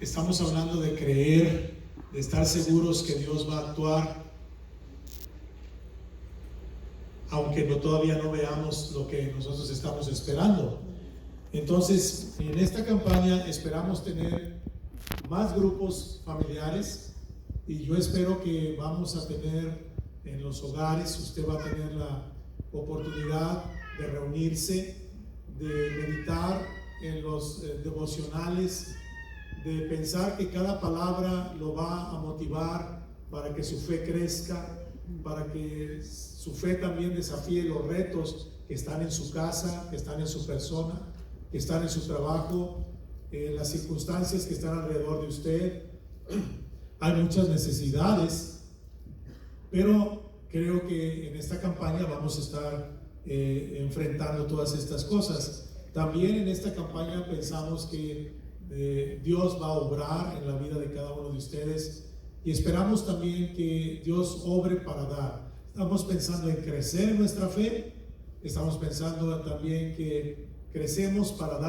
Estamos hablando de creer, de estar seguros que Dios va a actuar, aunque todavía no veamos lo que nosotros estamos esperando. Entonces, en esta campaña esperamos tener más grupos familiares, y yo espero que vamos a tener en los hogares, usted va a tener la oportunidad de reunirse, de meditar en los devocionales, de pensar que cada palabra lo va a motivar para que su fe crezca, para que su fe también desafíe los retos que están en su casa, que están en su persona, que están en su trabajo, las circunstancias que están alrededor de usted. Hay muchas necesidades, pero creo que en esta campaña vamos a estar enfrentando todas estas cosas. También en esta campaña pensamos que Dios va a obrar en la vida de cada uno de ustedes, y esperamos también que Dios obre para dar. Estamos pensando en crecer en nuestra fe, estamos pensando también que crecemos para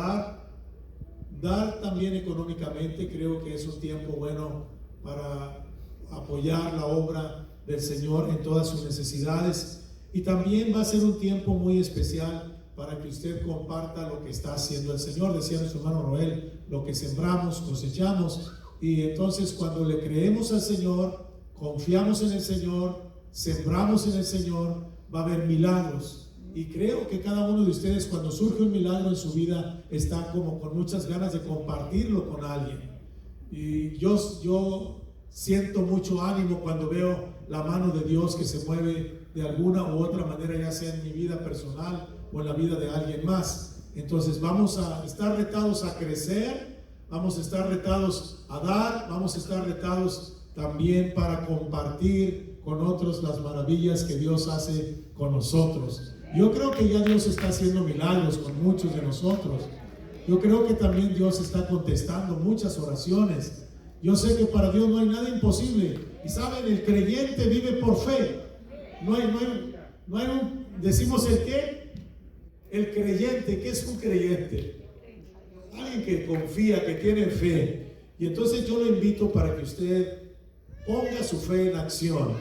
dar también económicamente. Creo que es un tiempo bueno para apoyar la obra del Señor en todas sus necesidades, y también va a ser un tiempo muy especial para que usted comparta lo que está haciendo el Señor. Decía nuestro hermano Roel, lo que sembramos, cosechamos. Y entonces, cuando le creemos al Señor, confiamos en el Señor, sembramos en el Señor, va a haber milagros. Y creo que cada uno de ustedes, cuando surge un milagro en su vida, está como con muchas ganas de compartirlo con alguien. Y yo siento mucho ánimo cuando veo la mano de Dios que se mueve de alguna u otra manera, ya sea en mi vida personal o en la vida de alguien más. Entonces vamos a estar retados a crecer, vamos a estar retados a dar, vamos a estar retados también para compartir con otros las maravillas que Dios hace con nosotros. Yo creo que ya Dios está haciendo milagros con muchos de nosotros. Yo creo que también Dios está contestando muchas oraciones. Yo sé que para Dios no hay nada imposible. Y saben, el creyente vive por fe. No hay decimos el qué. El creyente, ¿qué es un creyente? Alguien que confía, que tiene fe. Y entonces yo lo invito para que usted ponga su fe en acción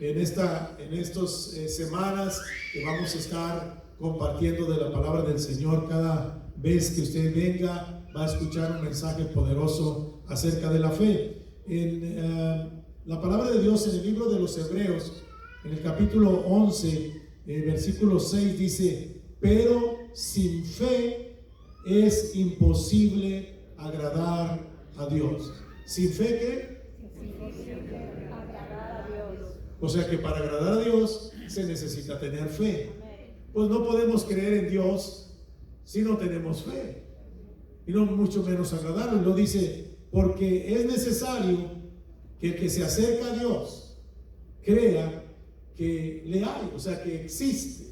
en estas semanas que vamos a estar compartiendo de la palabra del Señor. Cada vez que usted venga, va a escuchar un mensaje poderoso acerca de la fe. En la palabra de Dios, en el libro de los Hebreos, en el capítulo 11, versículo 6, dice: pero sin fe es imposible agradar a Dios. ¿Sin fe qué? O sea que para agradar a Dios se necesita tener fe. Pues no podemos creer en Dios si no tenemos fe, y no mucho menos agradarlo. Lo dice, porque es necesario que el que se acerca a Dios crea que le hay, o sea que existe,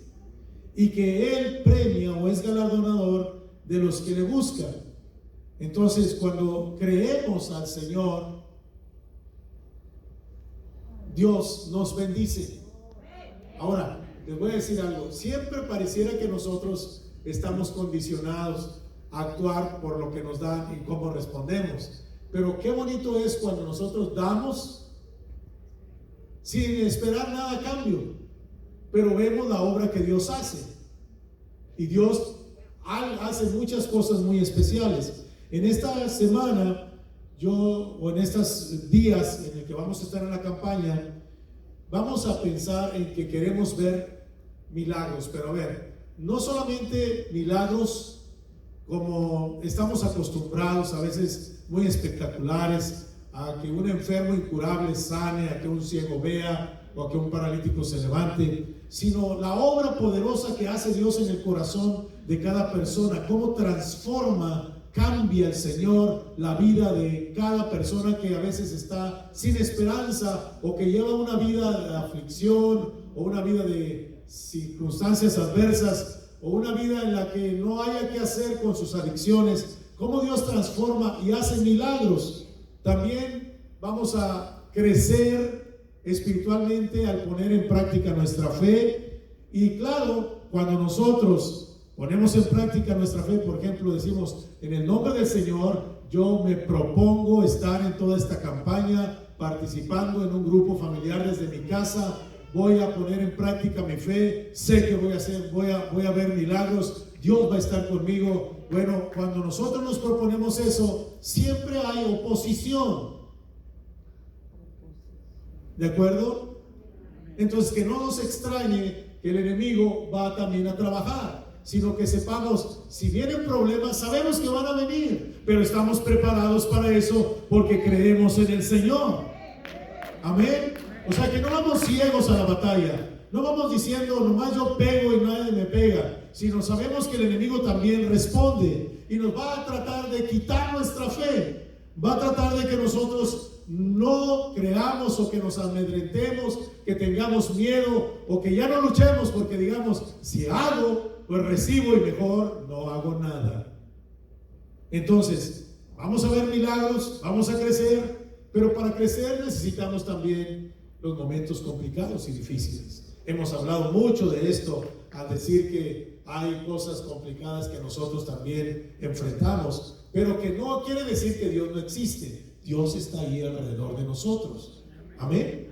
y que Él premia o es galardonador de los que le buscan. Entonces, cuando creemos al Señor, Dios nos bendice. Ahora, les voy a decir algo. Siempre pareciera que nosotros estamos condicionados a actuar por lo que nos dan y cómo respondemos. Pero qué bonito es cuando nosotros damos sin esperar nada a cambio, pero vemos la obra que Dios hace. Y Dios hace muchas cosas muy especiales. En esta semana, o en estos días en el que vamos a estar en la campaña, vamos a pensar en que queremos ver milagros. Pero a ver, no solamente milagros como estamos acostumbrados, a veces muy espectaculares, a que un enfermo incurable sane, a que un ciego vea, o a que un paralítico se levante, sino la obra poderosa que hace Dios en el corazón de cada persona, cómo transforma, cambia el Señor la vida de cada persona que a veces está sin esperanza, o que lleva una vida de aflicción, o una vida de circunstancias adversas, o una vida en la que no haya que hacer con sus adicciones. Cómo Dios transforma y hace milagros. También vamos a crecer espiritualmente al poner en práctica nuestra fe. Y claro, cuando nosotros ponemos en práctica nuestra fe, por ejemplo, decimos: en el nombre del Señor yo me propongo estar en toda esta campaña, participando en un grupo familiar desde mi casa. Voy a poner en práctica mi fe, sé que voy a ver milagros, Dios va a estar conmigo. Bueno, cuando nosotros nos proponemos eso, siempre hay oposición. ¿De acuerdo? Entonces, que no nos extrañe que el enemigo va también a trabajar, sino que sepamos, si vienen problemas, sabemos que van a venir, pero estamos preparados para eso porque creemos en el Señor. Amén. O sea, que no vamos ciegos a la batalla, no vamos diciendo nomás yo pego y nadie me pega, sino sabemos que el enemigo también responde y nos va a tratar de quitar nuestra fe, va a tratar de que nosotros no creamos o que nos amedrentemos, que tengamos miedo o que ya no luchemos porque digamos, si hago, pues recibo y mejor no hago nada. Entonces, vamos a ver milagros, vamos a crecer, pero para crecer necesitamos también los momentos complicados y difíciles. Hemos hablado mucho de esto al decir que hay cosas complicadas que nosotros también enfrentamos, pero que no quiere decir que Dios no existe. Dios está ahí alrededor de nosotros. Amén.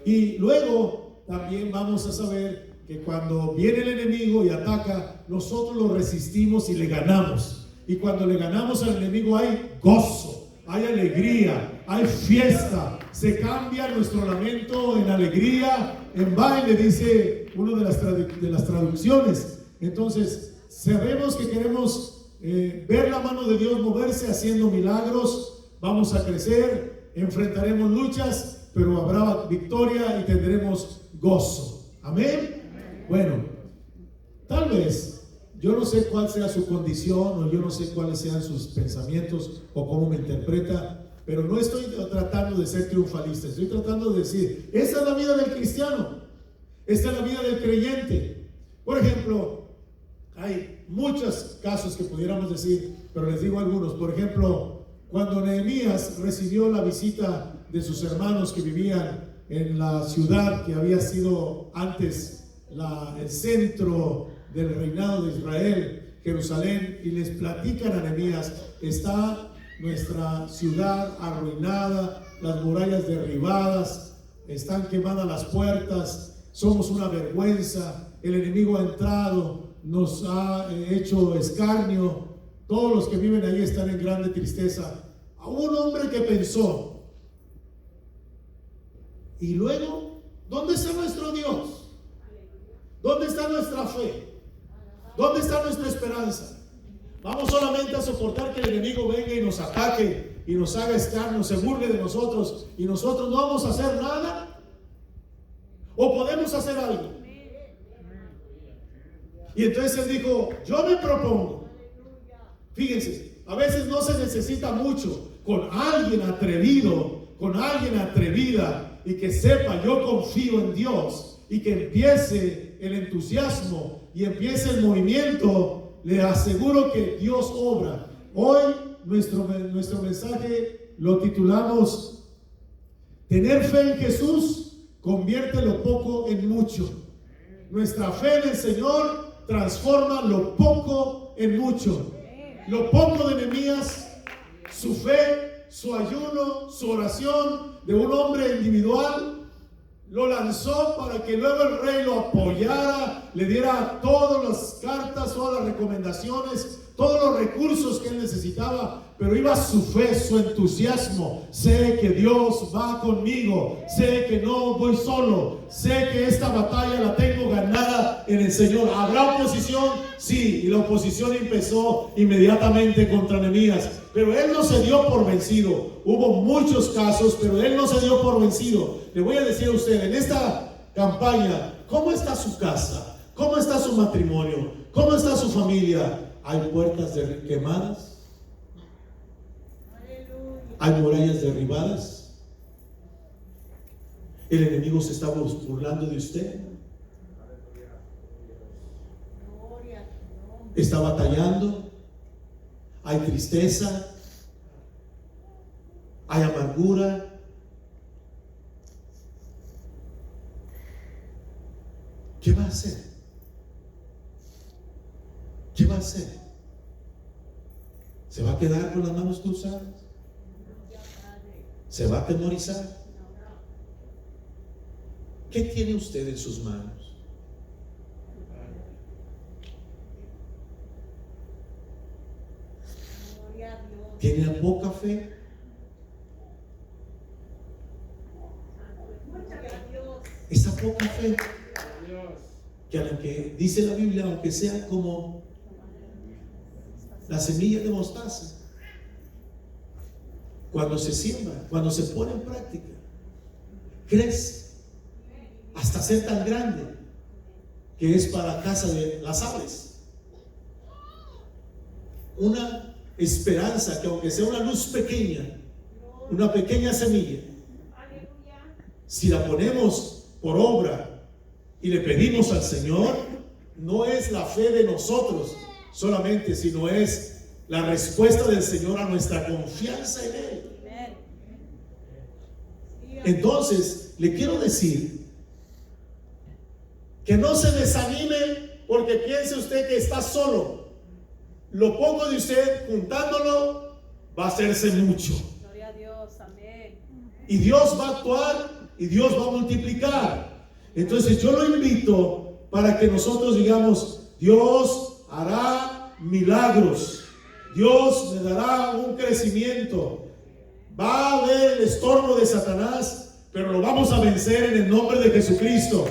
Y luego también vamos a saber que cuando viene el enemigo y ataca, nosotros lo resistimos y le ganamos. Y cuando le ganamos al enemigo hay gozo, hay alegría, hay fiesta. Se cambia nuestro lamento en alegría, en baile, dice una de las traducciones. Entonces, sabemos que queremos ver la mano de Dios moverse haciendo milagros. Vamos a crecer, enfrentaremos luchas, pero habrá victoria y tendremos gozo. Amén. Bueno, tal vez, yo no sé cuál sea su condición o yo no sé cuáles sean sus pensamientos o cómo me interpreta, pero no estoy tratando de ser triunfalista, estoy tratando de decir, esa es la vida del cristiano, esta es la vida del creyente. Por ejemplo, hay muchos casos que pudiéramos decir, pero les digo algunos. Por ejemplo, cuando Nehemías recibió la visita de sus hermanos que vivían en la ciudad que había sido antes el centro del reinado de Israel, Jerusalén, y les platican a Nehemías, está nuestra ciudad arruinada, las murallas derribadas, están quemadas las puertas, somos una vergüenza, el enemigo ha entrado, nos ha hecho escarnio, todos los que viven ahí están en grande tristeza. A un hombre que pensó, y luego, ¿dónde está nuestro Dios? ¿Dónde está nuestra fe? ¿Dónde está nuestra esperanza? ¿Vamos solamente a soportar que el enemigo venga y nos ataque y nos haga escarnio, se burle de nosotros y nosotros no vamos a hacer nada? ¿O podemos hacer algo? Y entonces él dijo, yo me propongo. Fíjense, a veces no se necesita mucho, con alguien atrevido, con alguien atrevida y que sepa, yo confío en Dios, y que empiece el entusiasmo y empiece el movimiento, le aseguro que Dios obra. Hoy nuestro mensaje lo titulamos Tener fe en Jesús convierte lo poco en mucho. Nuestra fe en el Señor transforma lo poco en mucho. Lo poco de Nehemías, su fe, su ayuno, su oración de un hombre individual, lo lanzó para que luego el rey lo apoyara, le diera todas las cartas, todas las recomendaciones, todos los recursos que él necesitaba, pero iba su fe, su entusiasmo. Sé que Dios va conmigo, sé que no voy solo, sé que esta batalla la tengo ganada en el Señor. ¿Habrá oposición? Sí, y la oposición empezó inmediatamente contra Nehemías, pero él no se dio por vencido. Hubo muchos casos, pero él no se dio por vencido. Le voy a decir a usted, en esta campaña, ¿cómo está su casa? ¿Cómo está su matrimonio? ¿Cómo está su familia? ¿Hay puertas quemadas? ¿Hay murallas derribadas? ¿El enemigo se está burlando de usted? ¿Está batallando? ¿Hay tristeza? ¿Hay amargura? ¿Qué va a hacer? ¿Qué va a hacer? ¿Se va a quedar con las manos cruzadas? ¿Se va a atemorizar? ¿Qué tiene usted en sus manos? ¿Tiene poca fe? Esa poca fe que a lo que dice la Biblia, aunque sea como la semilla de mostaza, cuando se siembra, cuando se pone en práctica, crece hasta ser tan grande que es para casa de las aves. Una esperanza que, aunque sea una luz pequeña, una pequeña semilla, si la ponemos por obra y le pedimos al Señor, no es la fe de nosotros solamente, sino es la respuesta del Señor a nuestra confianza en Él. Entonces, le quiero decir que no se desanime porque piense usted que está solo. Lo poco de usted, juntándolo, va a hacerse mucho. Gloria a Dios, amén. Y Dios va a actuar y Dios va a multiplicar. Entonces yo lo invito para que nosotros digamos: Dios hará milagros, Dios me dará un crecimiento, va a haber el estorbo de Satanás, pero lo vamos a vencer en el nombre de Jesucristo.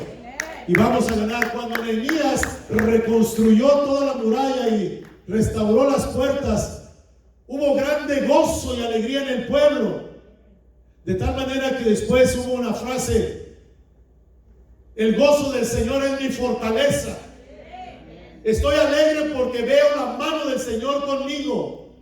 Y vamos a ganar. Cuando Nehemías reconstruyó toda la muralla y restauró las puertas, hubo grande gozo y alegría en el pueblo, de tal manera que después hubo una frase: el gozo del Señor es mi fortaleza. Estoy alegre porque veo la mano del Señor conmigo,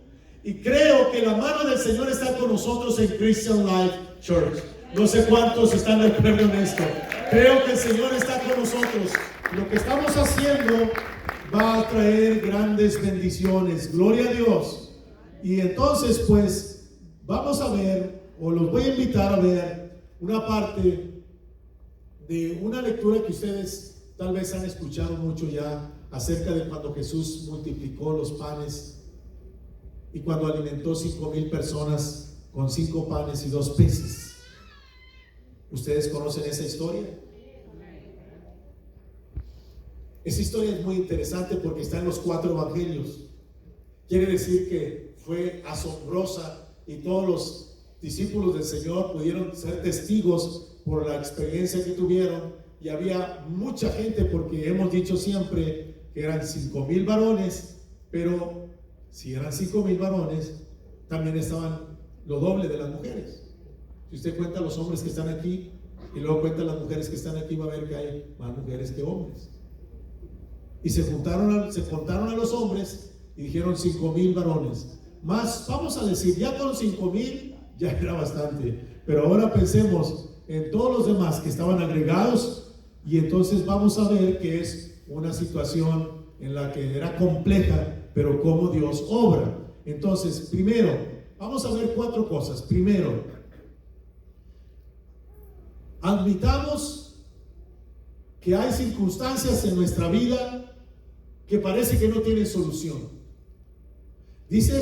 y creo que la mano del Señor está con nosotros en Christian Life Church. No sé cuántos están de acuerdo en esto. Creo que el Señor está con nosotros. Lo que estamos haciendo va a traer grandes bendiciones. Gloria a Dios. Y entonces, pues, vamos a ver, o los voy a invitar a ver una parte de una lectura que ustedes tal vez han escuchado mucho ya, acerca de cuando Jesús multiplicó los panes y cuando alimentó 5,000 personas con 5 panes y 2 peces. ¿Ustedes conocen esa historia? Esa historia es muy interesante porque está en los 4 evangelios. Quiere decir que fue asombrosa y todos los discípulos del Señor pudieron ser testigos por la experiencia que tuvieron. Y había mucha gente, porque hemos dicho siempre que eran 5,000 varones, pero si eran 5,000 varones, también estaban lo doble de las mujeres. Si usted cuenta los hombres que están aquí y luego cuenta las mujeres que están aquí, va a ver que hay más mujeres que hombres. Y se contaron a los hombres y dijeron 5,000 varones. Más, vamos a decir, ya con 5,000 ya era bastante. Pero ahora pensemos en todos los demás que estaban agregados, y entonces vamos a ver que es una situación en la que era compleja, pero cómo Dios obra. Entonces, primero, vamos a ver 4 cosas. Primero, admitamos que hay circunstancias en nuestra vida que parece que no tienen solución. Dice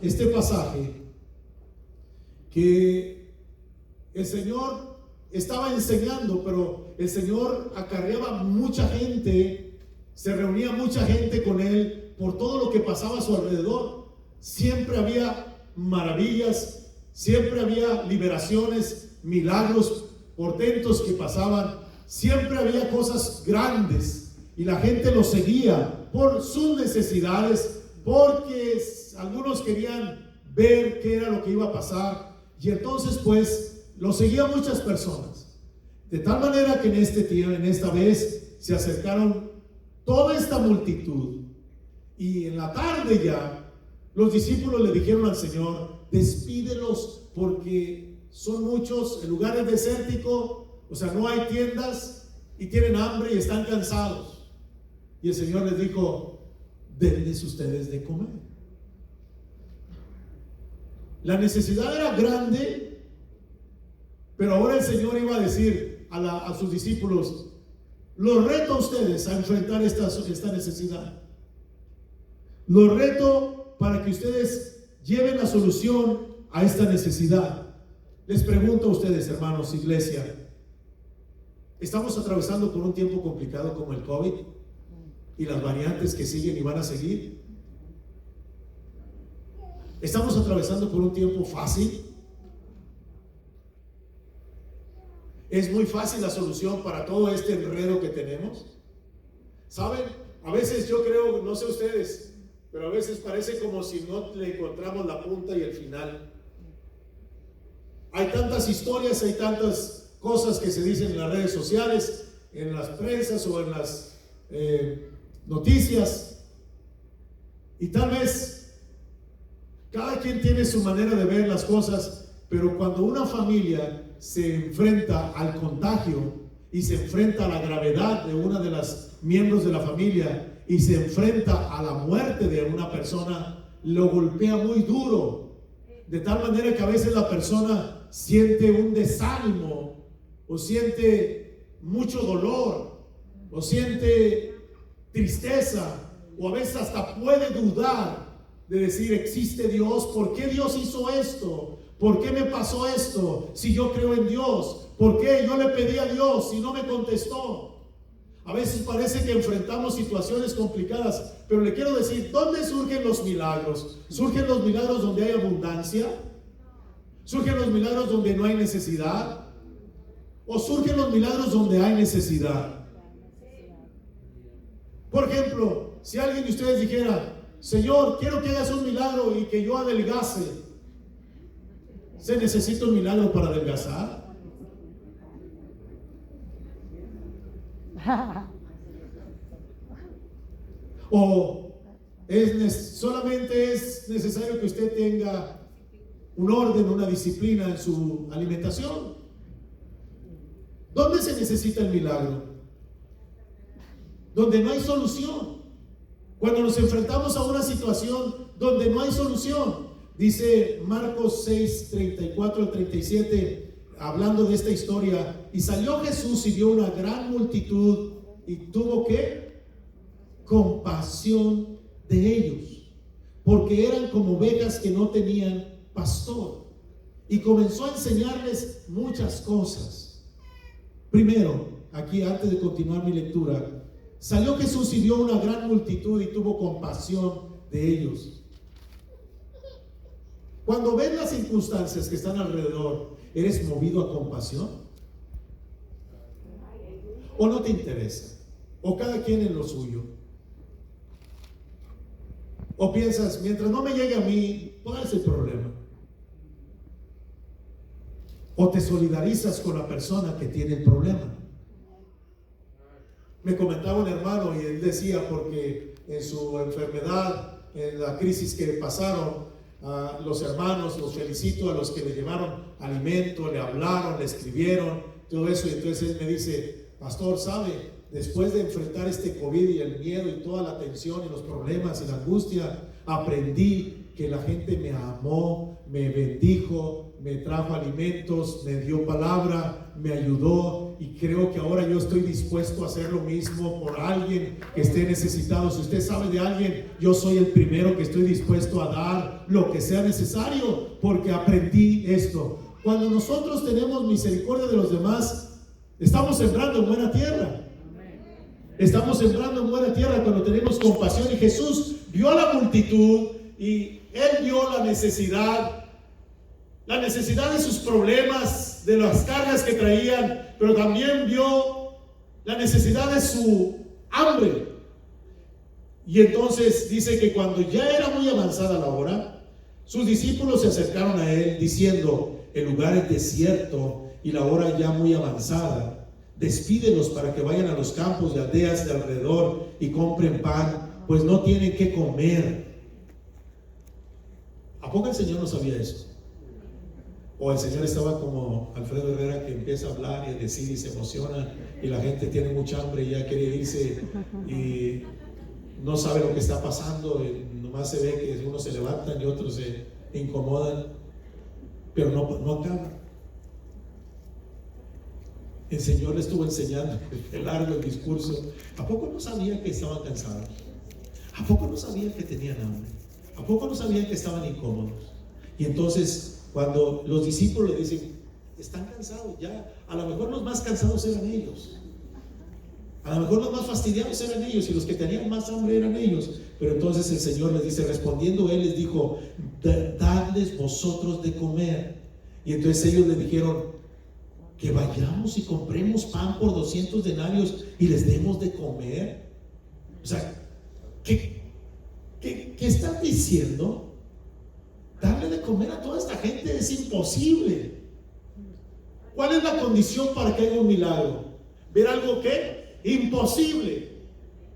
este pasaje que el Señor estaba enseñando, pero el Señor acarreaba mucha gente, se reunía mucha gente con Él por todo lo que pasaba a su alrededor. Siempre había maravillas, siempre había liberaciones, milagros, portentos que pasaban, siempre había cosas grandes y la gente lo seguía por sus necesidades, porque algunos querían ver qué era lo que iba a pasar, y entonces pues lo seguían muchas personas, de tal manera que en esta vez se acercaron toda esta multitud, y en la tarde ya los discípulos le dijeron al Señor: despídelos porque son muchos, el lugar es desértico, o sea, no hay tiendas y tienen hambre y están cansados. Y el Señor les dijo: denles ustedes de comer. La necesidad era grande, pero ahora el Señor iba a decir a sus discípulos: los reto a ustedes a enfrentar esta necesidad. Los reto para que ustedes lleven la solución a esta necesidad. Les pregunto a ustedes, hermanos, iglesia, ¿estamos atravesando por un tiempo complicado como el COVID y las variantes que siguen y van a seguir? ¿Estamos atravesando por un tiempo fácil? ¿Es muy fácil la solución para todo este enredo que tenemos? ¿Saben? A veces yo creo, no sé ustedes, pero a veces parece como si no le encontramos la punta y el final. Hay tantas historias, hay tantas cosas que se dicen en las redes sociales, en las prensas o en las noticias, y tal vez cada quien tiene su manera de ver las cosas, pero cuando una familia se enfrenta al contagio y se enfrenta a la gravedad de una de las miembros de la familia y se enfrenta a la muerte de una persona, lo golpea muy duro, de tal manera que a veces la persona siente un desánimo o siente mucho dolor o siente tristeza, o a veces hasta puede dudar de decir: ¿existe Dios? ¿Por qué Dios hizo esto? ¿Por qué me pasó esto? Si yo creo en Dios, ¿por qué yo le pedí a Dios y no me contestó? A veces parece que enfrentamos situaciones complicadas, pero le quiero decir, ¿dónde surgen los milagros? ¿Surgen los milagros donde hay abundancia? ¿Surgen los milagros donde no hay necesidad? ¿O surgen los milagros donde hay necesidad? Por ejemplo, si alguien de ustedes dijera: Señor, quiero que hagas un milagro y que yo adelgace, ¿se necesita un milagro para adelgazar? ¿O solamente es necesario que usted tenga un orden, una disciplina en su alimentación? ¿Dónde se necesita el milagro? Donde no hay solución. Cuando nos enfrentamos a una situación donde no hay solución, dice Marcos 6, 34 al 37, hablando de esta historia: y salió Jesús y vio una gran multitud y tuvo ¿qué? Compasión de ellos, porque eran como ovejas que no tenían pastor, y comenzó a enseñarles muchas cosas. Primero, aquí antes de continuar mi lectura, salió Jesús y vio una gran multitud y tuvo compasión de ellos. Cuando ves las circunstancias que están alrededor, ¿eres movido a compasión? ¿O no te interesa? ¿O cada quien en lo suyo? ¿O piensas, mientras no me llegue a mí, ¿cuál es el problema? ¿O te solidarizas con la persona que tiene el problema? Me comentaba un hermano y él decía, porque en su enfermedad, en la crisis que pasaron, los hermanos, los felicito a los que le llevaron alimento, le hablaron, le escribieron, todo eso. Y entonces él me dice: pastor, ¿sabe? Después de enfrentar este COVID y el miedo y toda la tensión y los problemas y la angustia, aprendí que la gente me amó, me bendijo, me trajo alimentos, me dio palabra, me ayudó, y creo que ahora yo estoy dispuesto a hacer lo mismo por alguien que esté necesitado. Si usted sabe de alguien, yo soy el primero que estoy dispuesto a dar lo que sea necesario, porque aprendí esto. Cuando nosotros tenemos misericordia de los demás, estamos sembrando en buena tierra. Estamos sembrando en buena tierra cuando tenemos compasión. Y Jesús vio a la multitud y Él vio la necesidad de sus problemas, de las cargas que traían, pero también vio la necesidad de su hambre. Y entonces dice que cuando ya era muy avanzada la hora, sus discípulos se acercaron a Él diciendo: el lugar es desierto y la hora ya muy avanzada. Despídelos para que vayan a los campos y aldeas de alrededor y compren pan, pues no tienen qué comer. ¿A poco el Señor no sabía eso? O el Señor estaba como Alfredo Herrera, que empieza a hablar y a decir y se emociona, y la gente tiene mucha hambre y ya quiere irse y no sabe lo que está pasando, y nomás se ve que unos se levantan y otros se incomodan, pero no acaba. El Señor le estuvo enseñando el largo el discurso. ¿A poco no sabía que estaban cansados? ¿A poco no sabían que tenían hambre? ¿A poco no sabían que estaban incómodos? Y entonces, cuando los discípulos le dicen, están cansados ya, a lo mejor los más cansados eran ellos. A lo mejor los más fastidiados eran ellos y los que tenían más hambre eran ellos. Pero entonces el Señor les dice, respondiendo Él les dijo, dadles vosotros de comer. Y entonces ellos le dijeron, que vayamos y compremos pan por 200 denarios y les demos de comer. O sea, ¿qué están diciendo? Darle de comer a toda esta gente es imposible. ¿Cuál es la condición para que haya un milagro? ¿Ver algo qué? Imposible.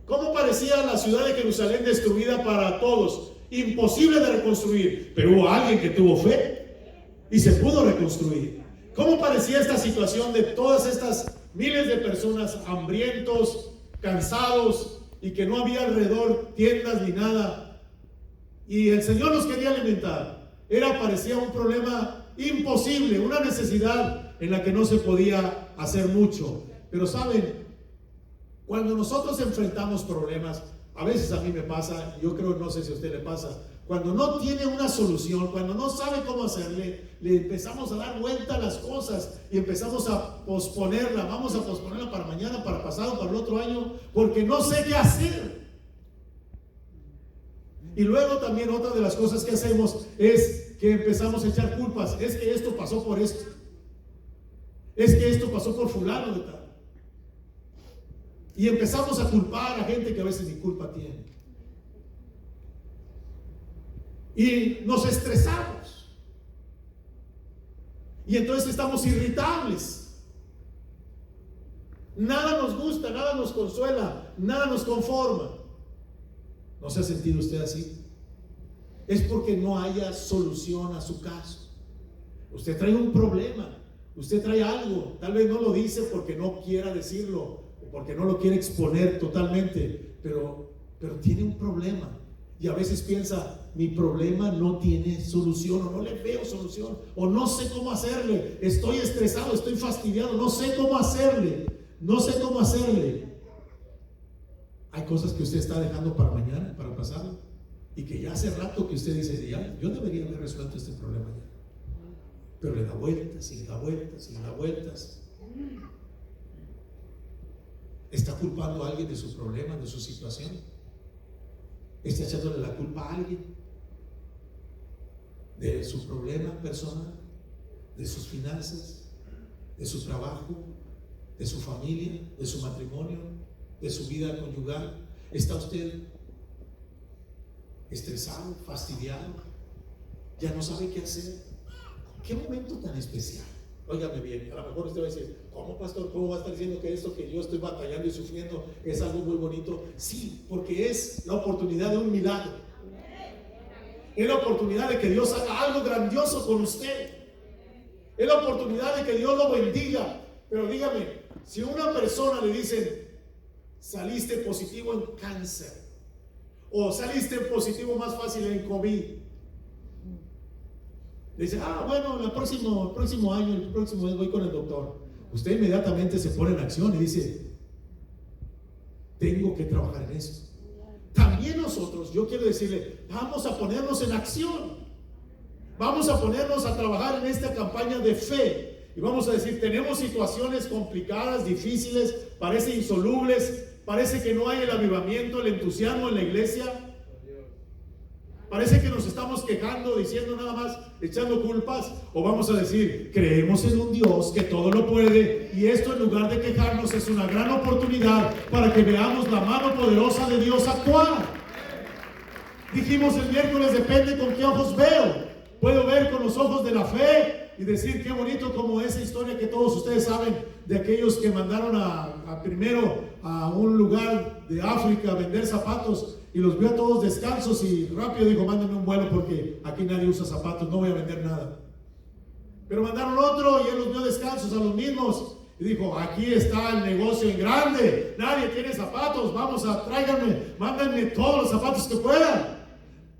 ¿Cómo parecía la ciudad de Jerusalén destruida para todos? Imposible de reconstruir. Pero hubo alguien que tuvo fe y se pudo reconstruir. ¿Cómo parecía esta situación de todas estas miles de personas hambrientos, cansados y que no había alrededor tiendas ni nada? Y el Señor los quería alimentar. Parecía un problema imposible, una necesidad en la que no se podía hacer mucho. Pero saben, cuando nosotros enfrentamos problemas, a veces a mí me pasa, yo creo, no sé si a usted le pasa, cuando no tiene una solución, cuando no sabe cómo hacerle, le empezamos a dar vuelta a las cosas y empezamos a posponerla. Vamos a posponerla para mañana, para pasado, para el otro año, porque no sé qué hacer. Y luego también otra de las cosas que hacemos es que empezamos a echar culpas. Es que esto pasó por esto. Es que esto pasó por fulano de tal. Y empezamos a culpar a gente que a veces ni culpa tiene. Y nos estresamos. Y entonces estamos irritables. Nada nos gusta, nada nos consuela, nada nos conforma. ¿No se ha sentido usted así? Es porque no haya solución a su caso. Usted trae un problema, usted trae algo, tal vez no lo dice porque no quiera decirlo, o porque no lo quiere exponer totalmente, pero tiene un problema. Y a veces piensa, mi problema no tiene solución, o no le veo solución, o no sé cómo hacerle, estoy estresado, estoy fastidiado, no sé cómo hacerle. Hay cosas que usted está dejando para mañana, para pasado, y que ya hace rato que usted dice, ya, yo debería haber resuelto este problema ya. Pero le da vueltas, y le da vueltas, y le da vueltas. Está culpando a alguien de su problema, de su situación. Está echándole la culpa a alguien de su problema personal, de sus finanzas, de su trabajo, de su familia, de su matrimonio, de su vida conyugal. ¿Está usted estresado, fastidiado? ¿Ya no sabe qué hacer? ¿Qué momento tan especial? Óigame bien, a lo mejor usted va a decir, ¿cómo, pastor? ¿Cómo va a estar diciendo que esto que yo estoy batallando y sufriendo es algo muy bonito? Sí, porque es la oportunidad de un milagro. Es la oportunidad de que Dios haga algo grandioso con usted. Es la oportunidad de que Dios lo bendiga. Pero dígame, si a una persona le dicen, saliste positivo en cáncer, o saliste positivo más fácil en COVID, le dice, bueno, el próximo año, el próximo mes voy con el doctor. Usted inmediatamente se pone en acción y dice, tengo que trabajar en eso. También nosotros, yo quiero decirle, vamos a ponernos en acción. Vamos a ponernos a trabajar en esta campaña de fe. Y vamos a decir, tenemos situaciones complicadas, difíciles, parece insolubles, parece que no hay el avivamiento, el entusiasmo en la iglesia. Parece que nos estamos quejando, diciendo nada más, echando culpas. O vamos a decir, creemos en un Dios que todo lo puede, y esto en lugar de quejarnos es una gran oportunidad para que veamos la mano poderosa de Dios actuar. Dijimos el miércoles, depende con qué ojos veo. Puedo ver con los ojos de la fe y decir qué bonito, como esa historia que todos ustedes saben de aquellos que mandaron primero a un lugar de África a vender zapatos, y los vio a todos descalzos y rápido dijo, mándenme un vuelo porque aquí nadie usa zapatos, no voy a vender nada. Pero mandaron otro y él los vio descalzos a los mismos y dijo, aquí está el negocio en grande, nadie tiene zapatos, tráiganme, mándenme todos los zapatos que puedan.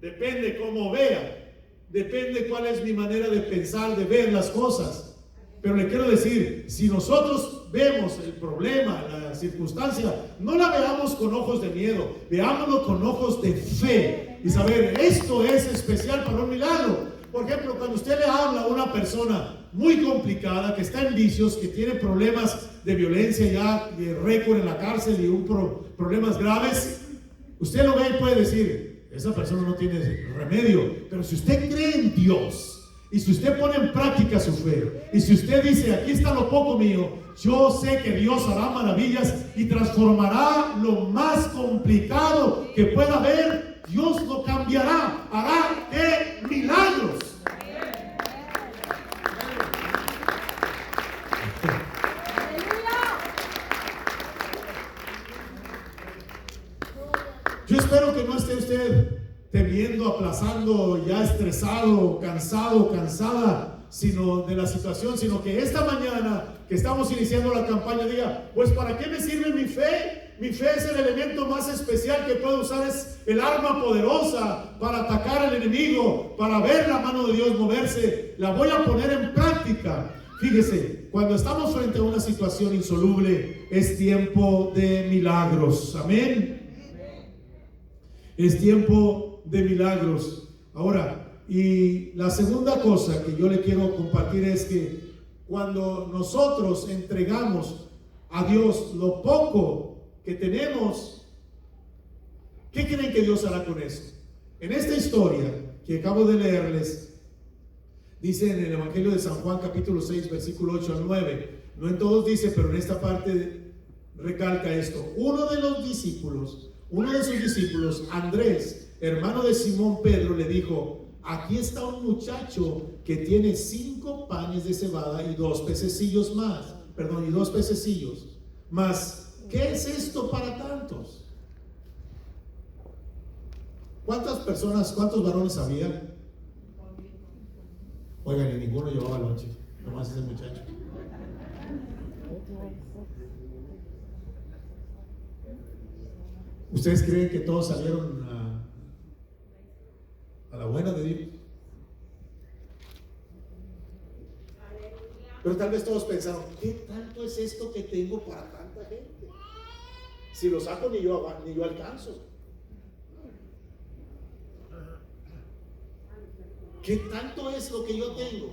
Depende cómo vea, depende cuál es mi manera de pensar, de ver las cosas. Pero le quiero decir, si nosotros vemos el problema, la circunstancia, no la veamos con ojos de miedo, veámoslo con ojos de fe y saber, esto es especial para un milagro. Por ejemplo, cuando usted le habla a una persona muy complicada, que está en vicios, que tiene problemas de violencia ya, de récord en la cárcel y problemas graves, usted lo ve y puede decir, esa persona no tiene remedio. Pero si usted cree en Dios, y si usted pone en práctica su fe, y si usted dice, aquí está lo poco mío, yo sé que Dios hará maravillas y transformará lo más complicado que pueda haber. Dios lo cambiará, hará milagros. Yo espero que no esté usted temiendo, aplazando, ya estresado, cansado, cansada, sino de la situación, sino que esta mañana que estamos iniciando la campaña diga, pues ¿para qué me sirve mi fe? Mi fe es el elemento más especial que puedo usar, es el arma poderosa para atacar al enemigo, para ver la mano de Dios moverse. La voy a poner en práctica. Fíjese, cuando estamos frente a una situación insoluble, es tiempo de milagros. Amén. Es tiempo de milagros. Ahora, y la segunda cosa que yo le quiero compartir es que cuando nosotros entregamos a Dios lo poco que tenemos, ¿qué creen que Dios hará con eso? En esta historia que acabo de leerles, dice en el Evangelio de San Juan capítulo 6 versículo 8 al 9, no en todos dice, pero en esta parte recalca esto. Uno de sus discípulos, Andrés, hermano de Simón Pedro, le dijo, aquí está un muchacho que tiene 5 panes de cebada y 2 pececillos más, y 2 pececillos más. ¿Qué es esto para tantos? ¿Cuántos varones había? Oigan, y ninguno llevaba lonche, nomás ese muchacho. ¿Ustedes creen que todos salieron a la buena de Dios? Pero tal vez todos pensaron, ¿qué tanto es esto que tengo para tanta gente? Si lo saco ni yo alcanzo. ¿Qué tanto es lo que yo tengo?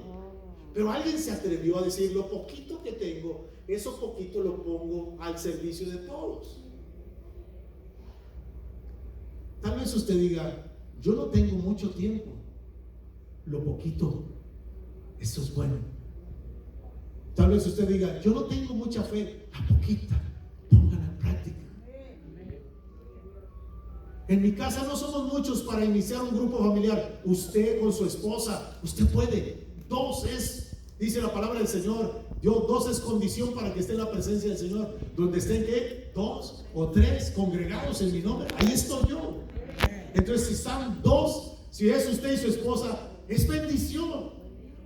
Pero alguien se atrevió a decir, lo poquito que tengo, eso poquito lo pongo al servicio de todos. Tal vez usted diga, yo no tengo mucho tiempo, lo poquito, eso es bueno. Tal vez usted diga, yo no tengo mucha fe, la poquita, póngala en práctica. En mi casa no somos muchos para iniciar un grupo familiar. Usted con su esposa, usted puede. 2 es, dice la palabra del Señor, 2 es condición para que esté en la presencia del Señor. Donde estén, ¿qué? 2 o 3 congregados en mi nombre, ahí estoy yo. Entonces, si están 2, si es usted y su esposa, es bendición.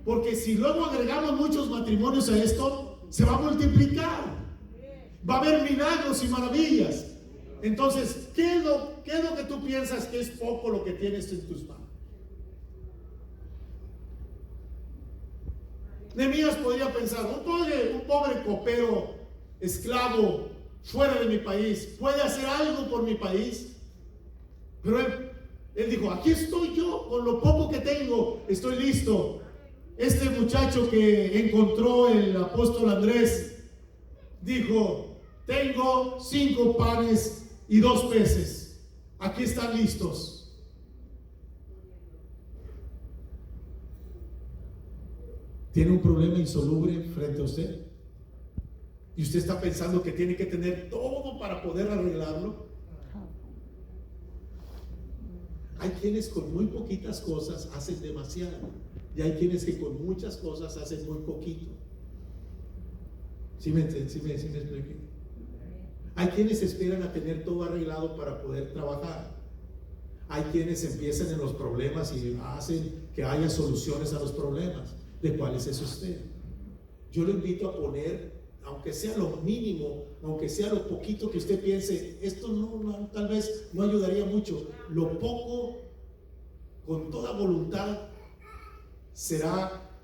Porque si luego agregamos muchos matrimonios a esto, se va a multiplicar. Va a haber milagros y maravillas. Entonces, ¿qué es lo que tú piensas que es poco lo que tienes en tus manos? Nehemías podría pensar, un pobre copero, esclavo, fuera de mi país, ¿puede hacer algo por mi país? Pero él dijo, aquí estoy yo, con lo poco que tengo, estoy listo. Este muchacho que encontró el apóstol Andrés, dijo, tengo 5 panes y 2 peces, aquí están listos. ¿Tiene un problema insoluble frente a usted? ¿Y usted está pensando que tiene que tener todo para poder arreglarlo? Hay quienes con muy poquitas cosas hacen demasiado, y hay quienes que con muchas cosas hacen muy poquito. ¿Sí me expliqué? Hay quienes esperan a tener todo arreglado para poder trabajar. Hay quienes empiezan en los problemas y hacen que haya soluciones a los problemas. ¿De cuáles es usted? Yo lo invito a poner, aunque sea lo mínimo, aunque sea lo poquito que usted piense, esto no, tal vez no ayudaría mucho. Lo poco, con toda voluntad, será